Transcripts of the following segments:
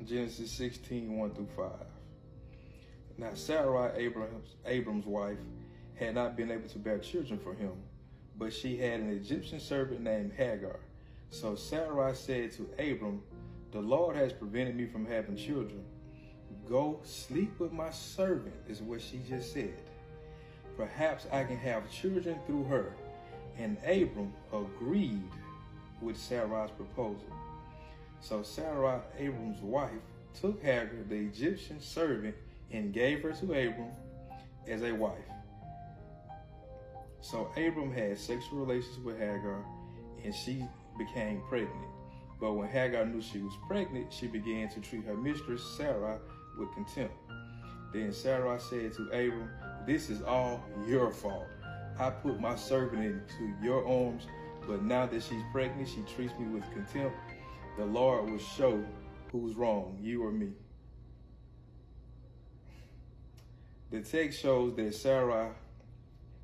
Genesis 16, 1 through 5. Now Sarai, Abram's wife, had not been able to bear children for him, but she had an Egyptian servant named Hagar. So Sarai said to Abram, "The Lord has prevented me from having children. Go sleep with my servant," is what she just said. "Perhaps I can have children through her." And Abram agreed with Sarai's proposal. So Sarai, Abram's wife, took Hagar, the Egyptian servant, and gave her to Abram as a wife. So Abram had sexual relations with Hagar, and she became pregnant. But when Hagar knew she was pregnant, she began to treat her mistress, Sarai, with contempt. Then Sarai said to Abram, "This is all your fault. I put my servant into your arms, but now that she's pregnant, she treats me with contempt. The Lord will show who's wrong, you or me." The text shows that Sarai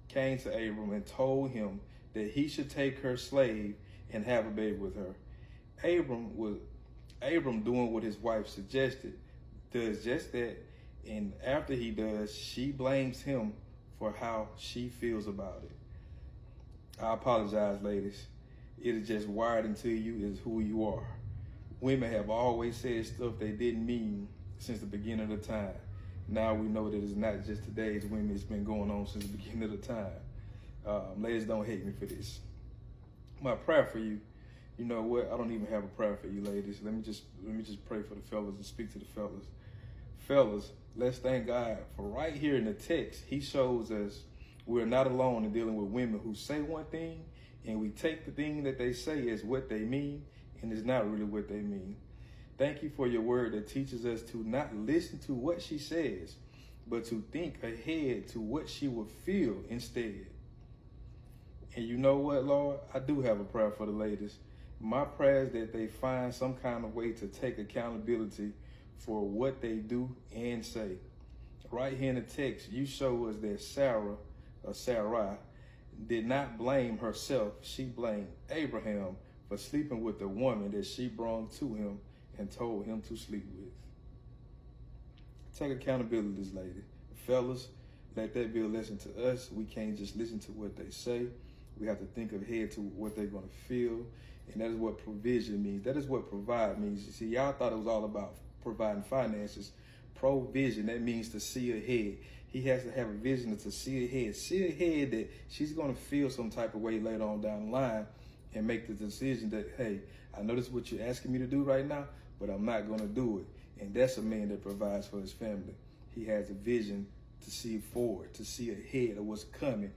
came to Abram and told him that he should take her slave and have a baby with her. Abram, doing what his wife suggested, does just that, and after he does, she blames him for how she feels about it. I apologize, ladies. It is just wired into you is who you are. Women have always said stuff they didn't mean since the beginning of the time. Now we know that it's not just today's women, it's been going on since the beginning of the time. Ladies, don't hate me for this. My prayer for you, you know what? I don't even have a prayer for you, ladies. Let me just pray for the fellas and speak to the fellas. Fellas, let's thank God for right here in the text. He shows us we're not alone in dealing with women who say one thing and we take the thing that they say as what they mean, and it's not really what they mean. Thank you for your word that teaches us to not listen to what she says, but to think ahead to what she would feel instead. And you know what, Lord? I do have a prayer for the ladies. My prayer is that they find some kind of way to take accountability for what they do and say. Right here in the text, you show us that Sarai did not blame herself. She blamed Abraham for sleeping with the woman that she brought to him and told him to sleep with. Take accountability, this lady. Fellas, let that be a lesson to us. We can't just listen to what they say. We have to think ahead to what they're going to feel. And that is what provision means. That is what provide means. You see, y'all thought it was all about providing finances. Provision, that means to see ahead. He has to have a vision to see ahead. See ahead that she's going to feel some type of way later on down the line and make the decision that, hey, I know this is what you're asking me to do right now, but I'm not going to do it. And that's a man that provides for his family. He has a vision to see forward, to see ahead of what's coming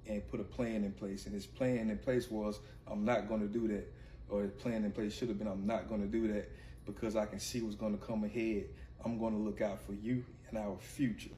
and put a plan in place. And his plan in place was, I'm not going to do that. Or his plan in place should have been, I'm not going to do that because I can see what's going to come ahead. I'm going to look out for you and our future.